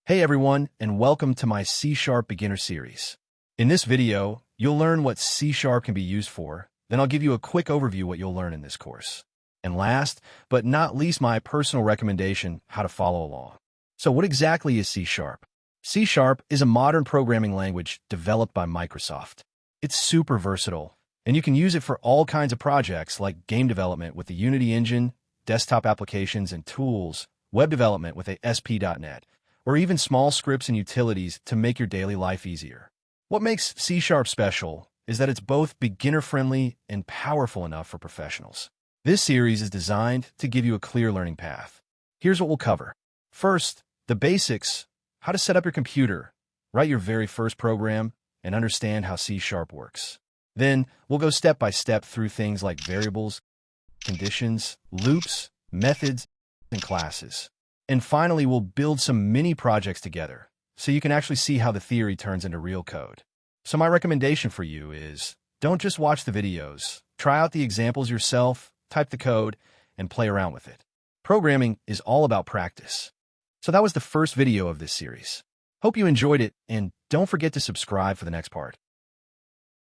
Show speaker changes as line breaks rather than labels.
Hey everyone, and welcome to my C-Sharp beginner series. In this video, you'll learn what C-Sharp can be used for, then I'll give you a quick overview what you'll learn in this course. And last, but not least, my personal recommendation, how to follow along. So what exactly is C-Sharp? C-Sharp is a modern programming language developed by Microsoft. It's super versatile, and you can use it for all kinds of projects like game development with the Unity engine, desktop applications and tools, web development with ASP.NET, or even small scripts and utilities to make your daily life easier. What makes C-Sharp special is that it's both beginner-friendly and powerful enough for professionals. This series is designed to give you a clear learning path. Here's what we'll cover. First, the basics, how to set up your computer, write your very first program, and understand how C-Sharp works. Then, we'll go step by step through things like variables, conditions, loops, methods, and classes. And finally, we'll build some mini projects together, so you can actually see how the theory turns into real code. So my recommendation for you is, don't just watch the videos. Try out the examples yourself, type the code, and play around with it. Programming is all about practice. So that was the first video of this series. Hope you enjoyed it, and don't forget to subscribe for the next part.